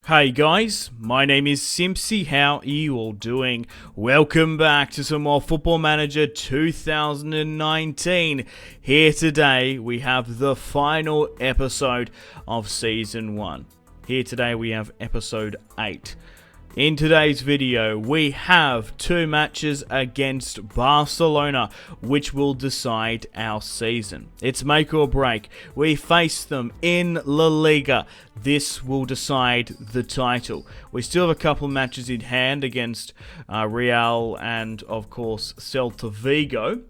Hey guys, my name is Simpsy. How are you all doing? Welcome back to some more Football Manager 2019. Here today we have the final episode of Season 1. Here today we have Episode 8. In today's video, we have two matches against Barcelona, which will decide our season. It's make or break. We face them in La Liga. This will decide the title. We still have a couple matches in hand against Real and, of course, Celta Vigo.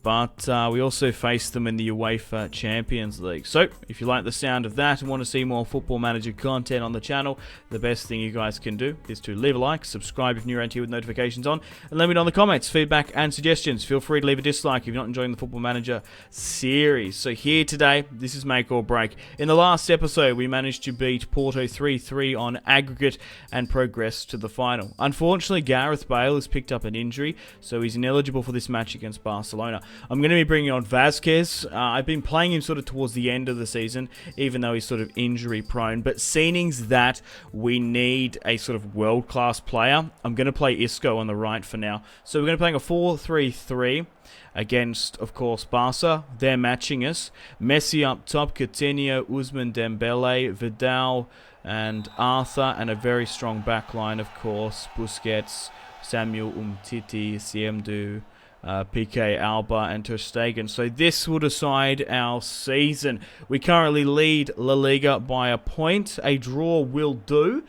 But we also face them in the UEFA Champions League. So, if you like the sound of that and want to see more Football Manager content on the channel, the best thing you guys can do is to leave a like, subscribe if you're around here with notifications on, and let me know in the comments, feedback and suggestions. Feel free to leave a dislike if you're not enjoying the Football Manager series. So here today, this is make or break. In the last episode, we managed to beat Porto 3-3 on aggregate and progress to the final. Unfortunately, Gareth Bale has picked up an injury, so he's ineligible for this match against Barcelona. I'm going to be bringing on Vazquez. I've been playing him sort of towards the end of the season, even though he's sort of injury prone. But seeing that we need a sort of world-class player, I'm going to play Isco on the right for now. So we're going to be playing a 4-3-3 against, of course, Barca. They're matching us. Messi up top, Coutinho, Ousmane Dembele, Vidal, and Arthur, and a very strong back line, of course. Busquets, Samuel Umtiti, Siemdu, Piqué, Alba, and Ter Stegen. So this will decide our season. We currently lead La Liga by a point. A draw will do,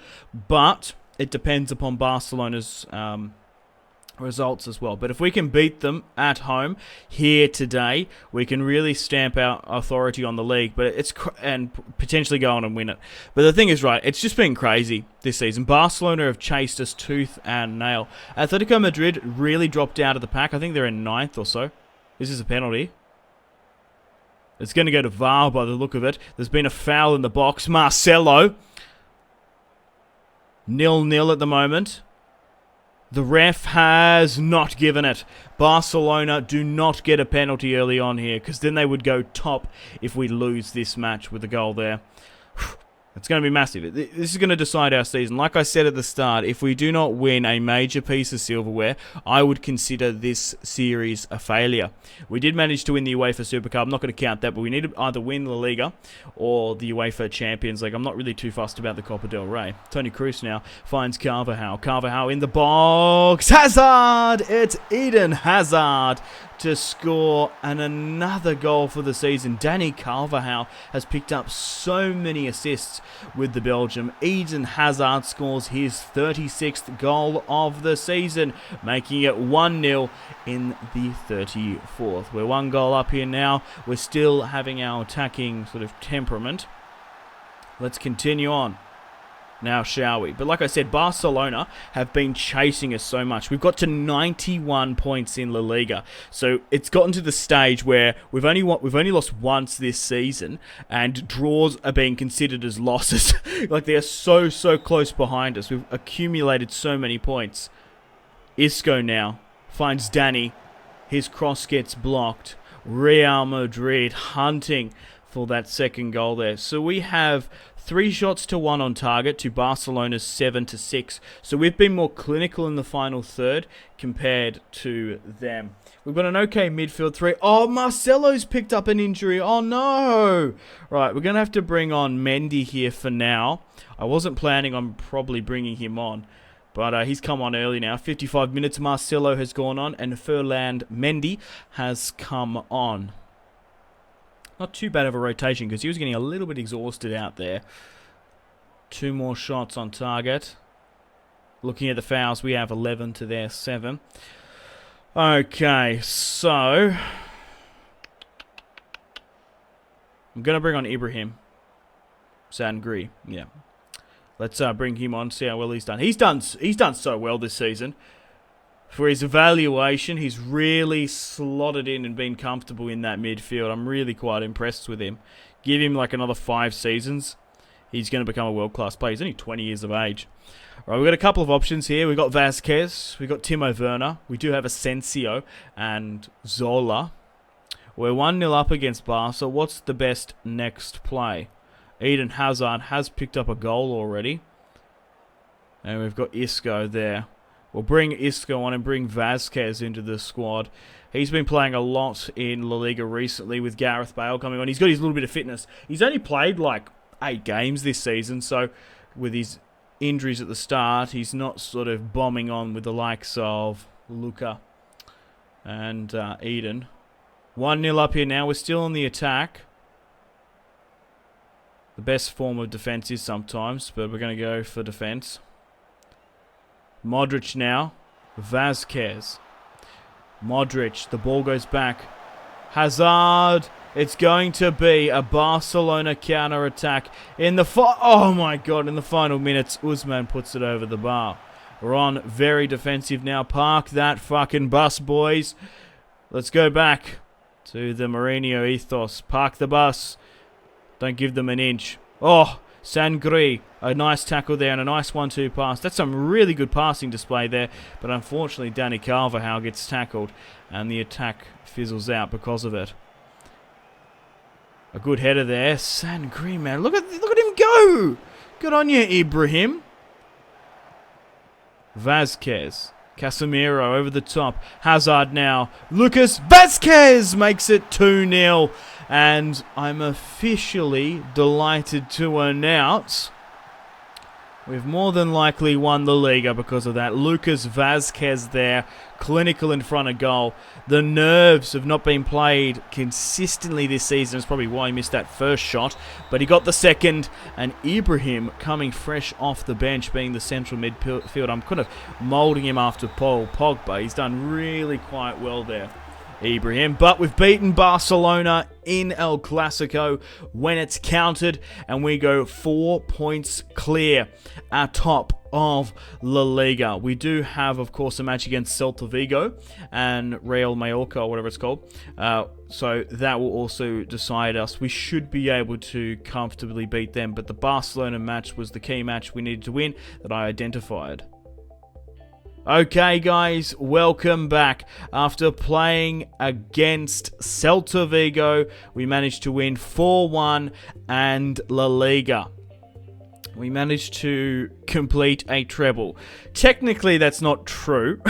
but it depends upon Barcelona's results as well. But if we can beat them at home here today, we can really stamp our authority on the league, but and potentially go on and win it. But the thing is, right, it's just been crazy this season. Barcelona have chased us tooth and nail. Atletico Madrid really dropped out of the pack. I think they're in 9th or so. This is a penalty. It's going to go to VAR by the look of it. There's been a foul in the box. Marcelo. 0-0 at the moment. The ref has not given it. Barcelona do not get a penalty early on here, because then they would go top if we lose this match with a goal there. It's going to be massive. This is going to decide our season. Like I said at the start, if we do not win a major piece of silverware, I would consider this series a failure. We did manage to win the UEFA Super Cup. I'm not going to count that, but we need to either win La Liga or the UEFA Champions League. I'm not really too fussed about the Copa del Rey. Toni Kroos now finds Carvajal. Carvajal in the box. Hazard! It's Eden Hazard to score and another goal for the season. Dani Carvajal has picked up so many assists with the Belgium. Eden Hazard scores his 36th goal of the season, making it 1-0 in the 34th. We're one goal up here now. We're still having our attacking sort of temperament. Let's continue on now, shall we? But like I said, Barcelona have been chasing us so much. We've got to 91 points in La Liga. So it's gotten to the stage where we've only lost once this season, and draws are being considered as losses. Like, they are so close behind us. We've accumulated so many points. Isco now finds Dani. His cross gets blocked. Real Madrid hunting for that second goal there. So we have 3 shots to 1 on target to Barcelona's 7-6. So we've been more clinical in the final third compared to them. We've got an okay midfield 3. Oh, Marcelo's picked up an injury. Oh, no. Right, we're going to have to bring on Mendy here for now. I wasn't planning on probably bringing him on, but he's come on early now. 55 minutes, Marcelo has gone on, and Ferland Mendy has come on. Not too bad of a rotation, because he was getting a little bit exhausted out there. 2 more shots on target. Looking at the fouls, we have 11 to their 7. Okay, so I'm going to bring on Ibrahim Sangri. Yeah. Let's bring him on, see how well he's done. He's done so well this season. For his evaluation, he's really slotted in and been comfortable in that midfield. I'm really quite impressed with him. Give him like another 5 seasons, he's going to become a world-class player. He's only 20 years of age. Right, we've got a couple of options here. We've got Vazquez, we've got Timo Werner, we do have Asensio and Zola. We're 1-0 up against Barca. What's the best next play? Eden Hazard has picked up a goal already. And we've got Isco there. We'll bring Isco on and bring Vazquez into the squad. He's been playing a lot in La Liga recently with Gareth Bale coming on. He's got his little bit of fitness. He's only played like 8 games this season, so with his injuries at the start, he's not sort of bombing on with the likes of Luka and Eden. 1-0 up here now. We're still on the attack. The best form of defence is sometimes, but we're going to go for defence. Modric now. Vazquez. Modric. The ball goes back. Hazard. It's going to be a Barcelona counter-attack. In the oh my god, in the final minutes, Usman puts it over the bar. We're on very defensive now. Park that fucking bus, boys. Let's go back to the Mourinho ethos. Park the bus. Don't give them an inch. Oh, Sangri. A nice tackle there and a nice 1-2 pass. That's some really good passing display there. But unfortunately, Dani Carvajal gets tackled and the attack fizzles out because of it. A good header there. Sangri, man. Look at him go. Good on you, Ibrahim. Vazquez. Casemiro over the top. Hazard now. Lucas Vazquez makes it 2-0. And I'm officially delighted to announce we've more than likely won the Liga because of that. Lucas Vazquez there, clinical in front of goal. The nerves have not been played consistently this season. That's probably why he missed that first shot. But he got the second. And Ibrahim coming fresh off the bench, being the central midfield. I'm kind of moulding him after Paul Pogba. He's done really quite well there, Ibrahim. But we've beaten Barcelona in El Clasico when it's counted, and we go 4 points clear atop of La Liga. We do have, of course, a match against Celta Vigo and Real Mallorca, or whatever it's called. So that will also decide us. We should be able to comfortably beat them, but the Barcelona match was the key match we needed to win that I identified. Okay, guys, welcome back. After playing against Celta Vigo, we managed to win 4-1 and La Liga. We managed to complete a treble. Technically, that's not true,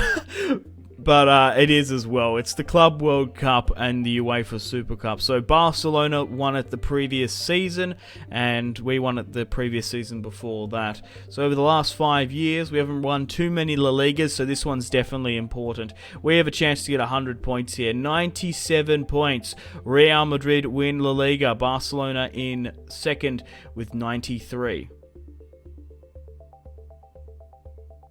but it is as well. It's the Club World Cup and the UEFA Super Cup. So Barcelona won it the previous season, and we won it the previous season before that. So over the last 5 years, we haven't won too many La Ligas, so this one's definitely important. We have a chance to get 100 points here. 97 points. Real Madrid win La Liga. Barcelona in second with 93.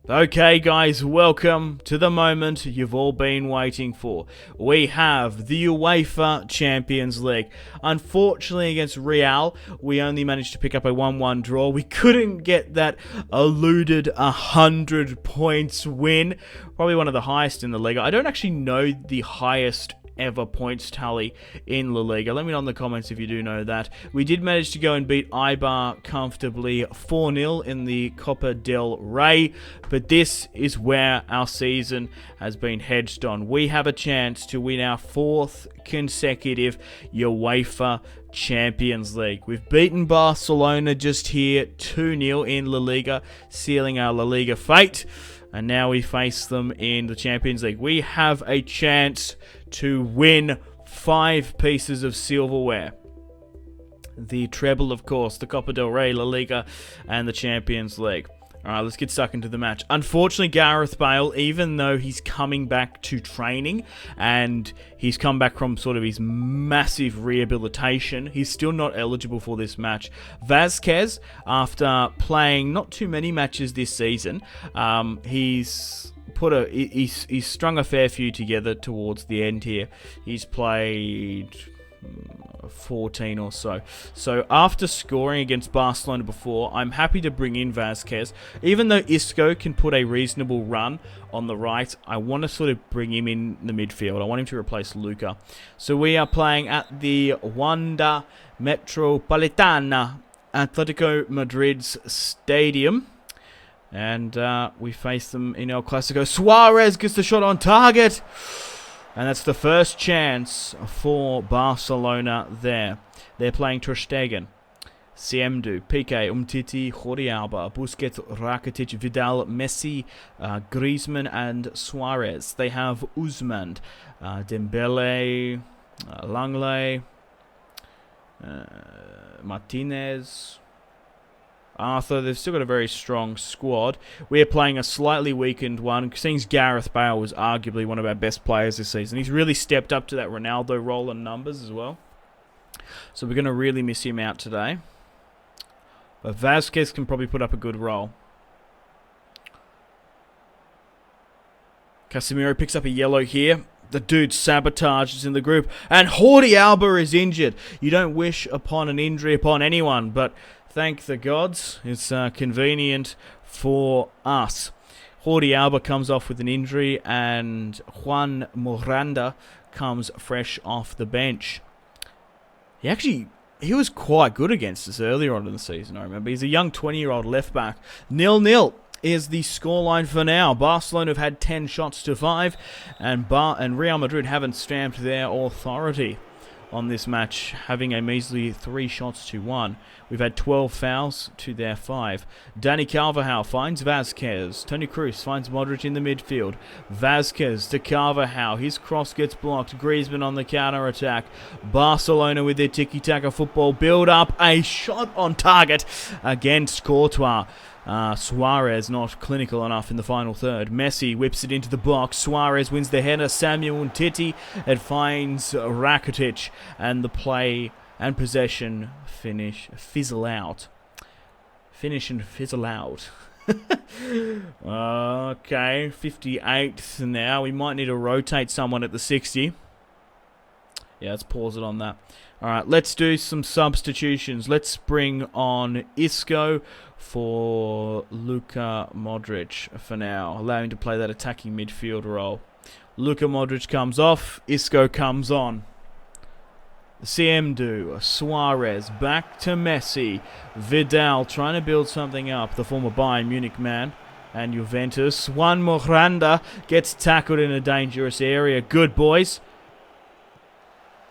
Okay, guys, welcome to the moment you've all been waiting for. We have the UEFA Champions League. Unfortunately, against Real, we only managed to pick up a 1-1 draw. We couldn't get that eluded 100 points win. Probably one of the highest in the Liga. I don't actually know the highest ever points tally in La Liga. Let me know in the comments if you do know that. We did manage to go and beat Eibar comfortably 4-0 in the Copa del Rey, but this is where our season has been hedged on. We have a chance to win our 4th consecutive UEFA Champions League. We've beaten Barcelona just here 2-0 in La Liga, sealing our La Liga fate. And now we face them in the Champions League. We have a chance to win 5 pieces of silverware. The treble, of course, the Copa del Rey, La Liga, and the Champions League. Alright, let's get stuck into the match. Unfortunately, Gareth Bale, even though he's coming back to training and he's come back from sort of his massive rehabilitation, he's still not eligible for this match. Vazquez, after playing not too many matches this season, he's strung a fair few together towards the end here. He's played 14 or so. So after scoring against Barcelona before, I'm happy to bring in Vazquez. Even though Isco can put a reasonable run on the right, I want to sort of bring him in the midfield. I want him to replace Luka. So we are playing at the Wanda Metropolitana, Atletico Madrid's stadium. And we face them in El Clasico. Suarez gets the shot on target. And that's the first chance for Barcelona there. They're playing Ter Stegen. Siemdu, Piqué, Umtiti, Jordi Alba, Busquets, Rakitic, Vidal, Messi, Griezmann and Suarez. They have Usman, Dembele, Langley, Martinez, Arthur. They've still got a very strong squad. We're playing a slightly weakened one. Seems Gareth Bale was arguably one of our best players this season. He's really stepped up to that Ronaldo role in numbers as well. So we're going to really miss him out today. But Vasquez can probably put up a good role. Casemiro picks up a yellow here. The dude sabotages in the group. And Jordi Alba is injured. You don't wish upon an injury upon anyone, but thank the gods, it's convenient for us. Jordi Alba comes off with an injury, and Juan Miranda comes fresh off the bench. He was quite good against us earlier on in the season, I remember. He's a young 20-year-old left-back. 0-0 is the scoreline for now. Barcelona have had 10 shots to 5, and Real Madrid haven't stamped their authority on this match, having a measly 3 shots to 1. We've had 12 fouls to their 5. Dani Carvajal finds Vasquez. Toni Kroos finds Modric in the midfield. Vasquez to Carvajal. His cross gets blocked. Griezmann on the counter-attack. Barcelona with their tiki-taka football build up. A shot on target against Courtois. Suarez not clinical enough in the final third. Messi whips it into the box. Suarez wins the header. Samuel Umtiti. It finds Rakitic. And the play and possession fizzle out. Finish and fizzle out. Okay, 58th now. We might need to rotate someone at the 60. Yeah, let's pause it on that. Alright, let's do some substitutions. Let's bring on Isco for Luka Modric for now. Allow him to play that attacking midfield role. Luka Modric comes off. Isco comes on. Siemdu, Suarez, back to Messi. Vidal trying to build something up. The former Bayern Munich man. And Juventus. Juan Miranda gets tackled in a dangerous area. Good, boys.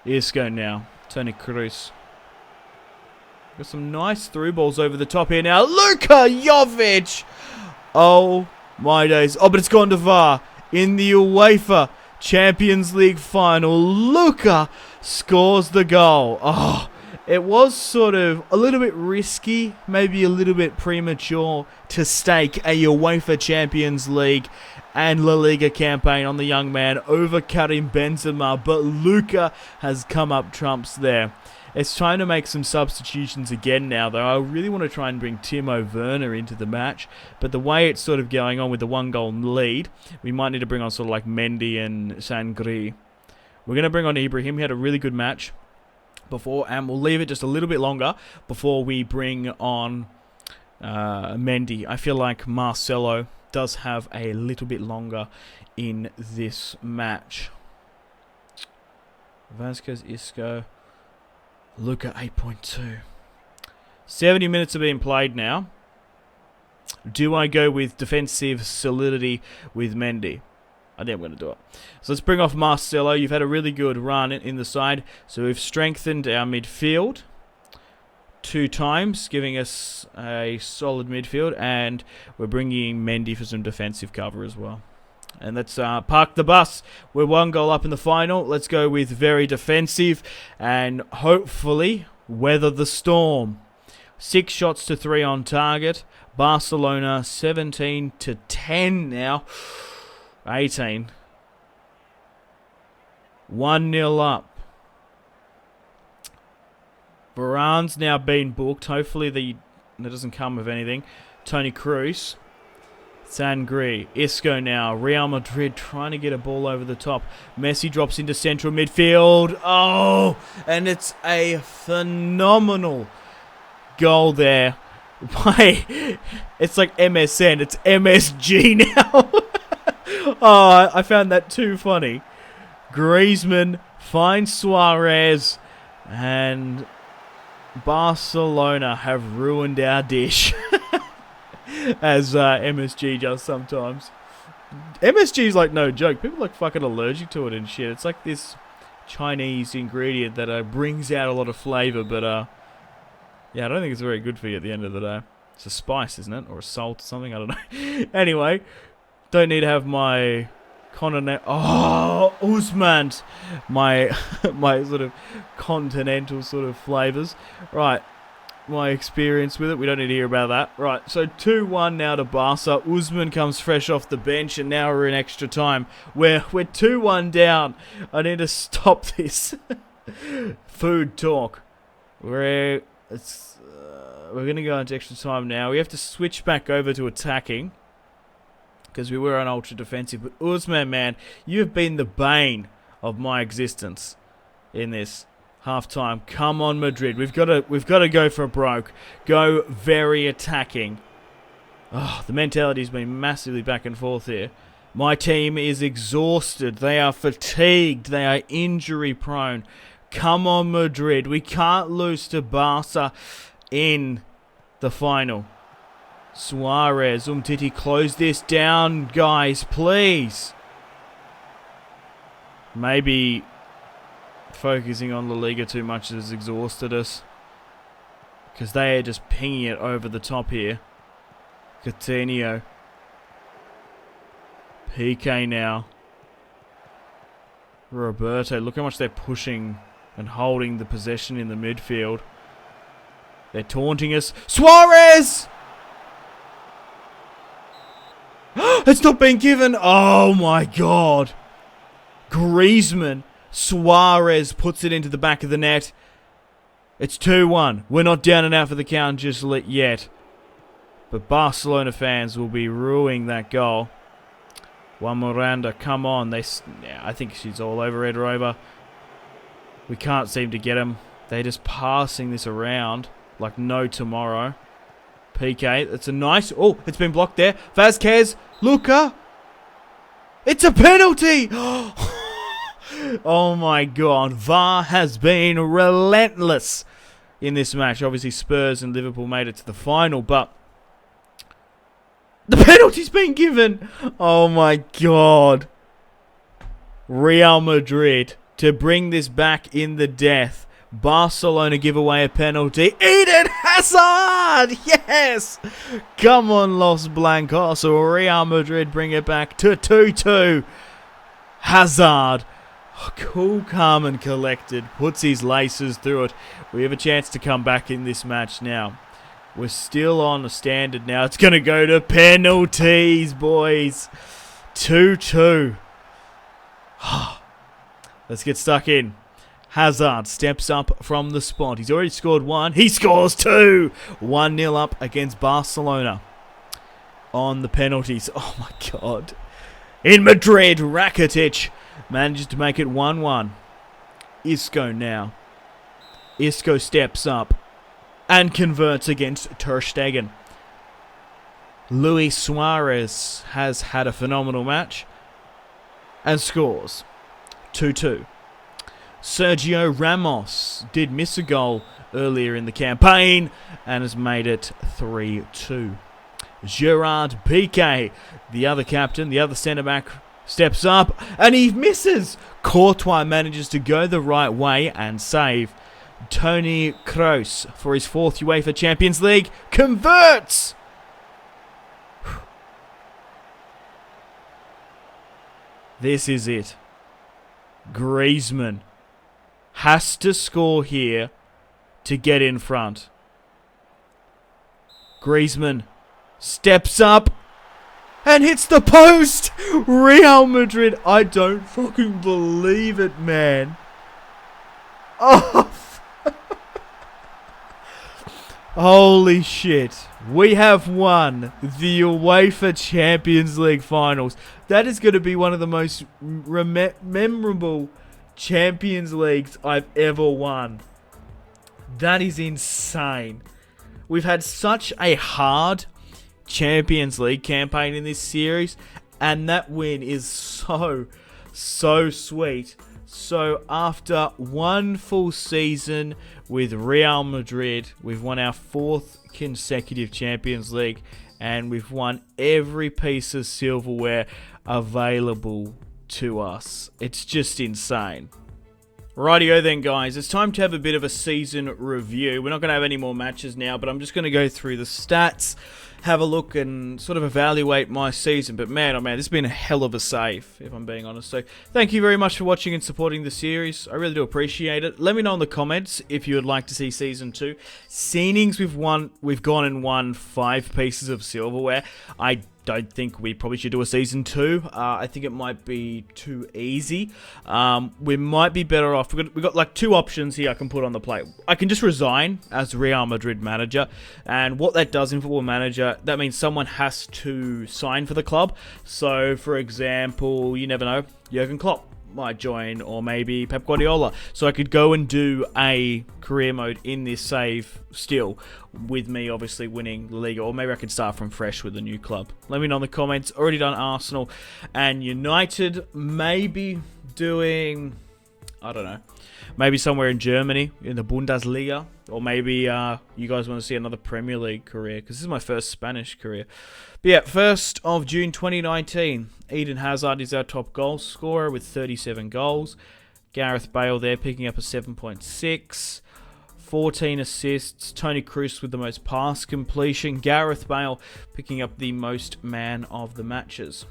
Isco now. Toni Kroos. Got some nice through balls over the top here now. Luka Jovic! Oh my days. Oh, but it's gone to VAR. In the UEFA Champions League final, Luka scores the goal. Oh, it was sort of a little bit risky, maybe a little bit premature to stake a UEFA Champions League and La Liga campaign on the young man over Karim Benzema, but Luka has come up trumps there. It's trying to make some substitutions again now, though. I really want to try and bring Timo Werner into the match, but the way it's sort of going on with the 1-goal lead, we might need to bring on sort of like Mendy and Sangri. We're going to bring on Ibrahim. He had a really good match before, and we'll leave it just a little bit longer before we bring on Mendy. I feel like Marcelo does have a little bit longer in this match. Vasquez, Isco, Luka 8.2. 70 minutes are being played now. Do I go with defensive solidity with Mendy? I think I'm going to do it. So let's bring off Marcelo. You've had a really good run in the side. So we've strengthened our midfield 2 times, giving us a solid midfield. And we're bringing Mendy for some defensive cover as well. And let's park the bus. We're 1 goal up in the final. Let's go with very defensive and hopefully weather the storm. 6 shots to 3 on target. Barcelona 17-10 now. 18. 1-0 up. Varane's now been booked. Hopefully that doesn't come of anything. Toni Kroos. Sangri, Isco now, Real Madrid trying to get a ball over the top. Messi drops into central midfield. Oh, and it's a phenomenal goal there. It's like MSN, it's MSG now. Oh, I found that too funny. Griezmann finds Suarez, and Barcelona have ruined our dish. As MSG does sometimes. MSG is like no joke. People are like fucking allergic to it and shit. It's like this Chinese ingredient that brings out a lot of flavour, but Yeah, I don't think it's very good for you at the end of the day. It's a spice, isn't it? Or a salt or something, I don't know. Anyway, don't need to have my continental... Oh, Usman! My, my sort of continental sort of flavours. Right, my experience with it. We don't need to hear about that. Right, so 2-1 now to Barca. Usman comes fresh off the bench, and now we're in extra time. We're 2-1 down. I need to stop this. Food talk. We're going to go into extra time now. We have to switch back over to attacking, because we were on ultra defensive. But Usman, man, you've been the bane of my existence in this half-time. Come on, Madrid. We've got to go for broke. Go very attacking. Oh, the mentality's been massively back and forth here. My team is exhausted. They are fatigued. They are injury-prone. Come on, Madrid. We can't lose to Barca in the final. Suarez, Umtiti, close this down, guys, please. Maybe focusing on La Liga too much has exhausted us, because they are just pinging it over the top here. Coutinho. PK now. Roberto, look how much they're pushing and holding the possession in the midfield. They're taunting us. Suarez! It's not been given. Oh my god. Griezmann. Suarez puts it into the back of the net. It's 2-1. We're not down and out for the count just yet. But Barcelona fans will be ruining that goal. Juan Miranda, come on. I think she's all over Edrover. We can't seem to get him. They're just passing this around like no tomorrow. PK, it's a nice... Oh, it's been blocked there. Vazquez, Luka. It's a penalty! Oh my god. VAR has been relentless in this match. Obviously, Spurs and Liverpool made it to the final, but the penalty's been given. Oh my god. Real Madrid to bring this back in the death. Barcelona give away a penalty. Eden Hazard! Yes! Come on, Los Blancos. Real Madrid bring it back to 2-2. Hazard, cool, calm and collected, puts his laces through it. We have a chance to come back in this match now. We're still on a standard now. It's going to go to penalties, boys. 2-2. Let's get stuck in. Hazard steps up from the spot. He's already scored one. He scores two. 1-0 up against Barcelona on the penalties. Oh my god. In Madrid, Rakitic manages to make it 1-1. Isco now. Isco steps up and converts against Ter Stegen. Luis Suarez has had a phenomenal match and scores 2-2. Sergio Ramos did miss a goal earlier in the campaign and has made it 3-2. Gerard Piqué, the other captain, the other centre-back, steps up and he misses. Courtois manages to go the right way and save. Toni Kroos, for his fourth UEFA Champions League, converts! This is it. Griezmann has to score here to get in front. Griezmann steps up and hits the post. Real Madrid. I don't fucking believe it, man. Oh, holy shit. We have won the UEFA Champions League finals. That is going to be one of the most memorable Champions Leagues I've ever won. That is insane. We've had such a hard Champions League campaign in this series, and that win is so sweet. So after one full season with Real Madrid, we've won our fourth consecutive Champions League, and we've won every piece of silverware available to us. It's just insane. Rightio then, guys, it's time to have a bit of a season review. We're not going to have any more matches now, but I'm just going to go through the stats, have a look and sort of evaluate my season. But man, oh man, this has been a hell of a save, if I'm being honest. So thank you very much for watching and supporting the series. I really do appreciate it. Let me know in the comments if you would like to see Season 2. Scenings, we've gone and won 5 pieces of silverware. I don't think we probably should do a Season 2. I think it might be too easy. We might be better off. We've got like 2 options here I can put on the plate. I can just resign as Real Madrid manager, and what that does in Football Manager, that means someone has to sign for the club. So, for example, you never know, Jurgen Klopp might join, or maybe Pep Guardiola. So I could go and do a career mode in this save still, with me obviously winning La Liga, or maybe I could start from fresh with a new club. Let me know in the comments. Already done Arsenal and United. Maybe doing, I don't know, maybe somewhere in Germany in the Bundesliga, or maybe you guys want to see another Premier League career, because this is my first Spanish career. But yeah, 1st of June 2019, Eden Hazard is our top goal scorer with 37 goals. Gareth Bale there picking up a 7.6. 14 assists. Toni Kroos with the most pass completion. Gareth Bale picking up the most man of the matches.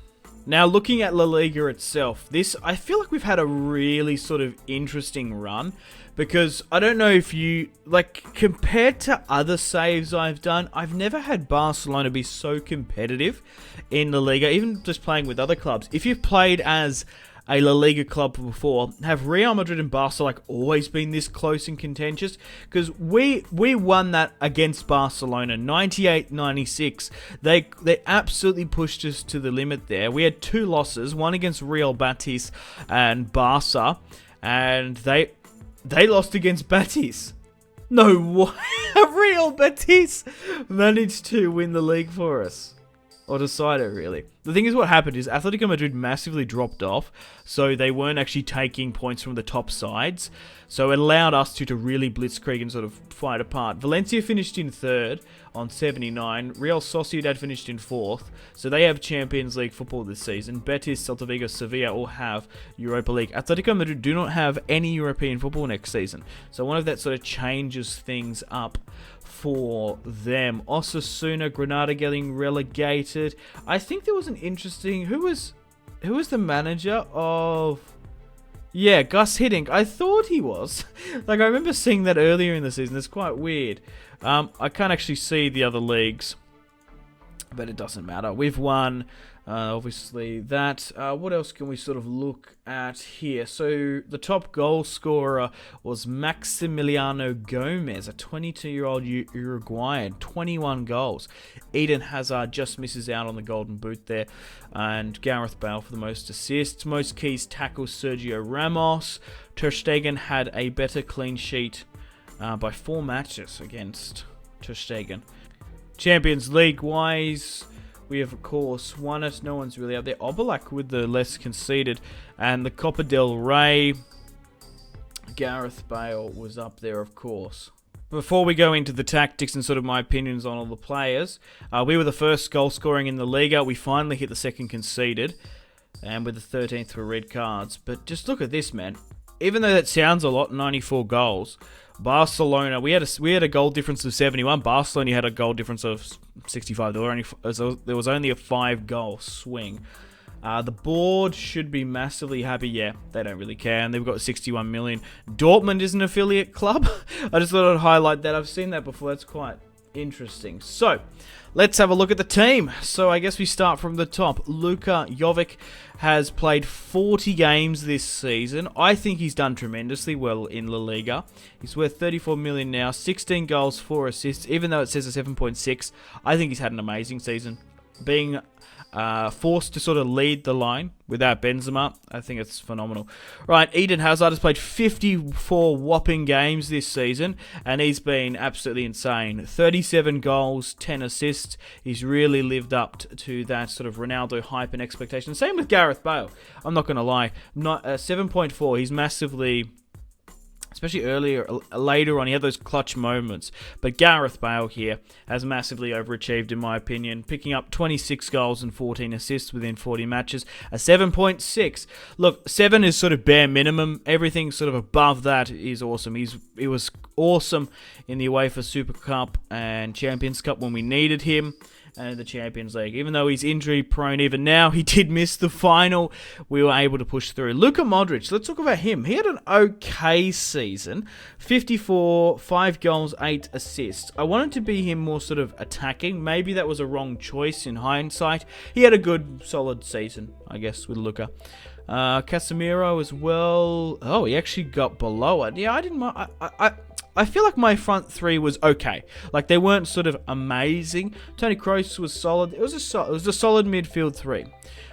Now, looking at La Liga itself, I feel like we've had a really sort of interesting run, because I don't know if you, like, compared to other saves I've done, I've never had Barcelona be so competitive in La Liga, even just playing with other clubs. If you've played as a La Liga club before, have Real Madrid and Barca like always been this close and contentious? Because we won that against Barcelona 98-96. They absolutely pushed us to the limit there. We had 2 losses, one against Real Betis and Barca, and they lost against Betis. No way. Real Betis managed to win the league for us. Or decide it, really. The thing is, what happened is Atletico Madrid massively dropped off, so they weren't actually taking points from the top sides. So it allowed us to really blitzkrieg and sort of fight apart. Valencia finished in 3rd on 79. Real Sociedad finished in 4th. So they have Champions League football this season. Betis, Celta Vigo, Sevilla all have Europa League. Atletico Madrid do not have any European football next season. So one of that sort of changes things up for them. Osasuna, Granada getting relegated. I think there was an interesting... Who was the manager of... Yeah, Gus Hiddink. I thought he was. Like, I remember seeing that earlier in the season. It's quite weird. I can't actually see the other leagues, but it doesn't matter. We've won, obviously, that. What else can we sort of look at here? So, the top goal scorer was Maximiliano Gomez, a 22-year-old Uruguayan, 21 goals. Eden Hazard just misses out on the golden boot there. And Gareth Bale for the most assists. Most keys tackles, Sergio Ramos. Ter Stegen had a better clean sheet by 4 matches against Ter Stegen. Champions League-wise, we have, of course, won it. No one's really up there. Oblak with the less conceded. And the Copa del Rey, Gareth Bale was up there, of course. Before we go into the tactics and sort of my opinions on all the players, we were the first goal scoring in the Liga. We finally hit the second conceded, and with the 13th for red cards. But just look at this, man. Even though that sounds a lot, 94 goals, Barcelona, we had a goal difference of 71. Barcelona had a goal difference of 65. There was only a 5-goal swing. The board should be massively happy. Yeah, they don't really care, and they've got 61 million. Dortmund is an affiliate club. I just thought I'd highlight that. I've seen that before. That's quite interesting. So, let's have a look at the team. So, I guess we start from the top. Luka Jovic has played 40 games this season. I think he's done tremendously well in La Liga. He's worth 34 million now, 16 goals, 4 assists. Even though it says a 7.6, I think he's had an amazing season. Being forced to sort of lead the line without Benzema, I think it's phenomenal. Right, Eden Hazard has played 54 whopping games this season, and he's been absolutely insane. 37 goals, 10 assists. He's really lived up to that sort of Ronaldo hype and expectation. Same with Gareth Bale. I'm not going to lie. 7.4, he's massively especially later on, he had those clutch moments. But Gareth Bale here has massively overachieved, in my opinion, picking up 26 goals and 14 assists within 40 matches, a 7.6. Look, 7 is sort of bare minimum. Everything sort of above that is awesome. He was awesome in the UEFA Super Cup and Champions Cup when we needed him, and the Champions League. Even though he's injury prone even now, he did miss the final. We were able to push through. Luka Modric, let's talk about him. He had an okay season. 54, 5 goals, 8 assists. I wanted to be him more sort of attacking. Maybe that was a wrong choice in hindsight. He had a good, solid season, I guess, with Luka. Casemiro as well. Oh, he actually got below it. Yeah, I didn't mind. I feel like my front three was okay. Like, they weren't sort of amazing. Toni Kroos was solid. It was a solid midfield three.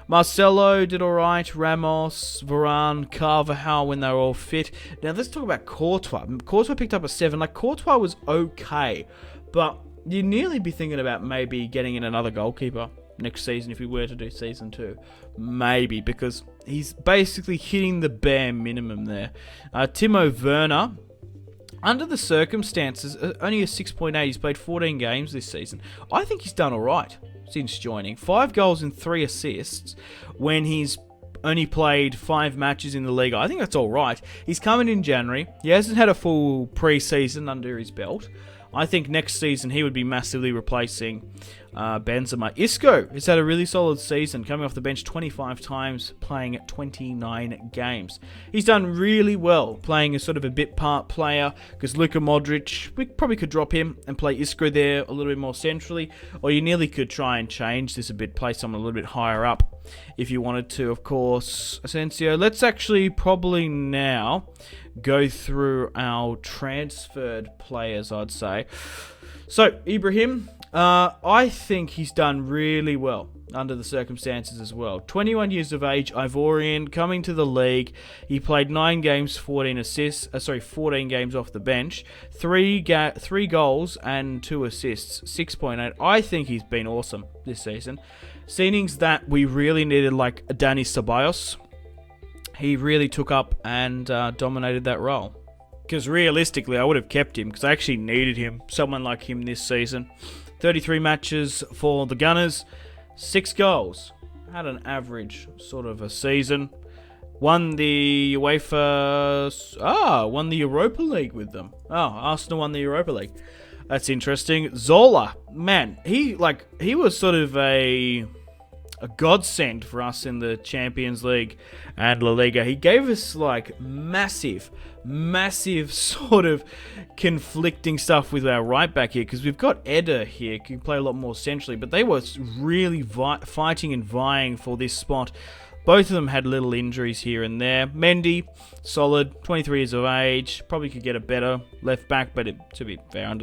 Marcelo did all right. Ramos, Varane, Carvajal when they were all fit. Now let's talk about Courtois. Courtois picked up a 7. Like, Courtois was okay, but you'd nearly be thinking about maybe getting in another goalkeeper next season if we were to do season 2. Maybe, because he's basically hitting the bare minimum there. Timo Werner, under the circumstances, only a 6.8. He's played 14 games this season. I think he's done all right since joining. 5 goals and 3 assists when he's only played 5 matches in the league. I think that's all right. He's coming in January. He hasn't had a full pre-season under his belt. I think next season he would be massively replacing Benzema. Isco has had a really solid season, coming off the bench 25 times, playing 29 games. He's done really well, playing as sort of a bit part player, because Luka Modric, we probably could drop him and play Isco there a little bit more centrally, or you nearly could try and change this a bit, play someone a little bit higher up if you wanted to, of course. Asensio, let's actually probably now go through our transferred players, I'd say. So, Ibrahim, I think he's done really well under the circumstances as well. 21 years of age, Ivorian, coming to the league. He played 9 games, 14 assists. 14 games off the bench. 3 goals and 2 assists. 6.8. I think he's been awesome this season. Signings that we really needed, like Dani Ceballos, he really took up and dominated that role. Because realistically, I would have kept him because I actually needed him. Someone like him this season. 33 matches for the Gunners. 6 goals. Had an average sort of a season. Won the won the Europa League with them. Oh, Arsenal won the Europa League. That's interesting. Zola, man, he was sort of a godsend for us in the Champions League and La Liga. He gave us like massive sort of conflicting stuff with our right back here, because we've got Eder here, can play a lot more centrally, but they were really fighting and vying for this spot. Both of them had little injuries here and there. Mendy, solid, 23 years of age, probably could get a better left back, but to be fair, I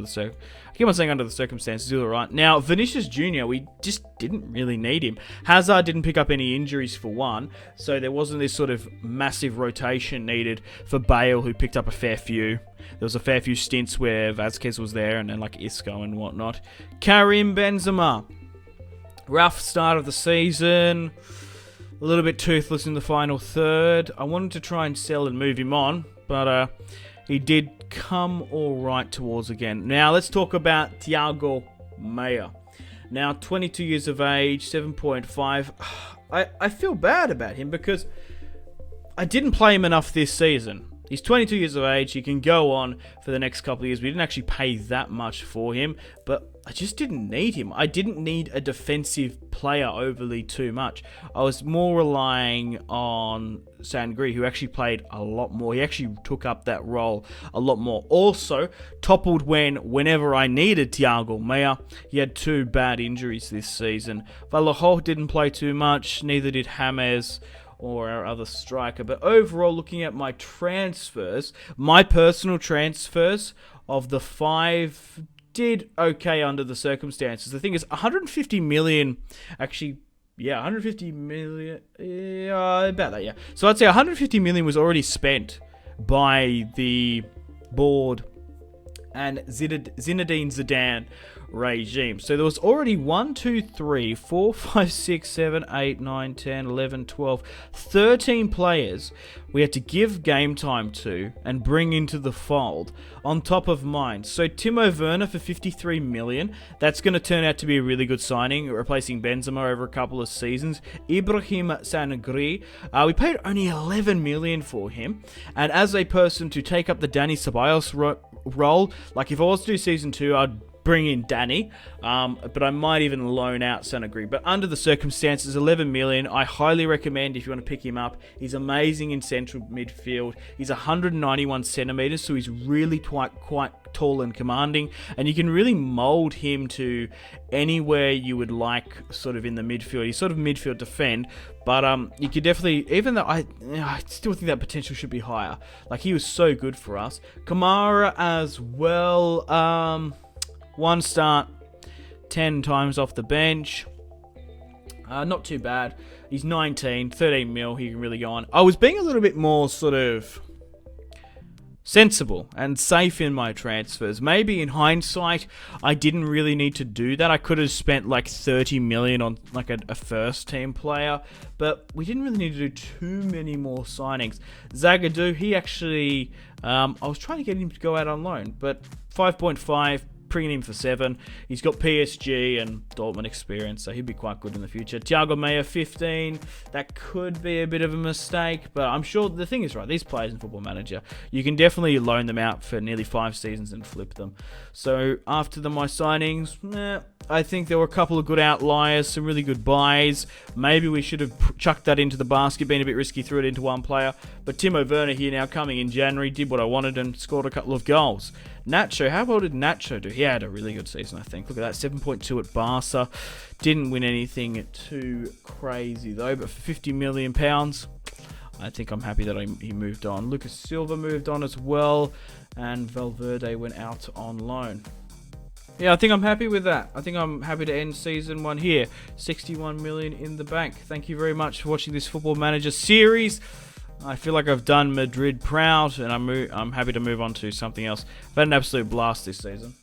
keep on saying under the circumstances, he's all right. Now, Vinicius Jr., we just didn't really need him. Hazard didn't pick up any injuries for one, so there wasn't this sort of massive rotation needed for Bale, who picked up a fair few. There was a fair few stints where Vazquez was there, and then like Isco and whatnot. Karim Benzema, rough start of the season. A little bit toothless in the final third. I wanted to try and sell and move him on, but he did come all right towards again. Now, let's talk about Thiago Maia. Now, 22 years of age, 7.5. I feel bad about him because I didn't play him enough this season. He's 22 years of age. He can go on for the next couple of years. We didn't actually pay that much for him, but I just didn't need him. I didn't need a defensive player overly too much. I was more relying on Sangri, who actually played a lot more. He actually took up that role a lot more. Also, toppled whenever I needed Thiago Maia. He had 2 bad injuries this season. Vallejo didn't play too much. Neither did James or our other striker. But overall, looking at my transfers, my personal transfers of the 5 did okay under the circumstances. The thing is, 150 million, actually, yeah, 150 million, yeah, about that, yeah. So I'd say 150 million was already spent by the board and Zinedine Zidane regime. So there was already 1, 2, 3, 4, 5, 6, 7, 8, 9, 10, 11, 12, 13 players we had to give game time to and bring into the fold on top of mine. So Timo Werner for 53 million, that's going to turn out to be a really good signing, replacing Benzema over a couple of seasons. Ibrahim Sanagri, we paid only 11 million for him, and as a person to take up the Dani Ceballos role, like if I was to do season 2, I'd bring in Danny, but I might even loan out Sanagri. But under the circumstances, 11 million, I highly recommend if you want to pick him up. He's amazing in central midfield. He's 191 centimeters, so he's really quite tall and commanding, and you can really mold him to anywhere you would like, sort of in the midfield. He's sort of midfield defend, but you could definitely, even though I still think that potential should be higher. Like, he was so good for us. Kamara as well. 1 start, 10 times off the bench. Not too bad. He's 19, 13 mil. He can really go on. I was being a little bit more sort of sensible and safe in my transfers. Maybe in hindsight, I didn't really need to do that. I could have spent like 30 million on like a first team player, but we didn't really need to do too many more signings. Zagadou, he actually, I was trying to get him to go out on loan, but 5.5, bringing him for 7. He's got PSG and Dortmund experience, so he'd be quite good in the future. Thiago Maia, 15. That could be a bit of a mistake, but I'm sure the thing is, right, these players in Football Manager, you can definitely loan them out for nearly 5 seasons and flip them. So after my signings, I think there were a couple of good outliers, some really good buys. Maybe we should have chucked that into the basket, been a bit risky, threw it into one player. But Timo Werner here now coming in January, did what I wanted and scored a couple of goals. Nacho, how well did Nacho do? He had a really good season, I think. Look at that, 7.2 at Barca. Didn't win anything too crazy, though. But for £50 million, I think I'm happy that he moved on. Lucas Silva moved on as well. And Valverde went out on loan. Yeah, I think I'm happy with that. I think I'm happy to end season 1 here. 61 million in the bank. Thank you very much for watching this Football Manager series. I feel like I've done Madrid proud, and I'm happy to move on to something else. I've had an absolute blast this season.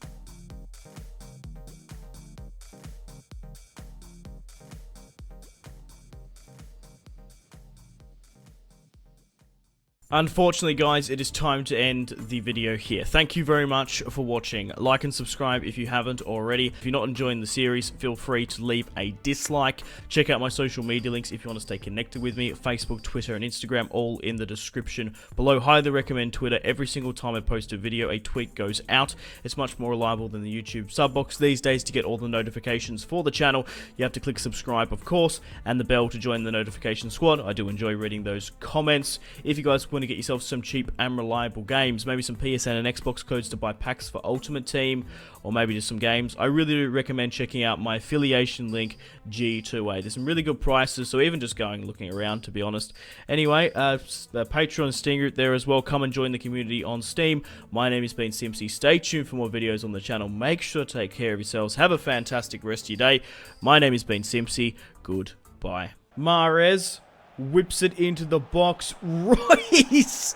Unfortunately, guys, it is time to end the video here. Thank you very much for watching. Like and subscribe if you haven't already. If you're not enjoying the series, feel free to leave a dislike. Check out my social media links if you want to stay connected with me. Facebook, Twitter, and Instagram, all in the description below. Highly recommend Twitter. Every single time I post a video, a tweet goes out. It's much more reliable than the YouTube sub box these days. To get all the notifications for the channel, you have to click subscribe, of course, and the bell to join the notification squad. I do enjoy reading those comments. If you guys want to get yourself some cheap and reliable games, maybe some PSN and Xbox codes to buy packs for Ultimate Team, or maybe just some games, I really do recommend checking out my affiliation link, G2A. There's some really good prices, so even just looking around, to be honest. Anyway, the Patreon Steam group there as well. Come and join the community on Steam. My name has been Simpsy. Stay tuned for more videos on the channel. Make sure to take care of yourselves. Have a fantastic rest of your day. My name has been Simpsy. Goodbye. Mahrez whips it into the box. Royce!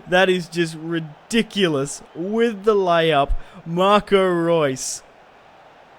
That is just ridiculous. With the layup, Marco Reus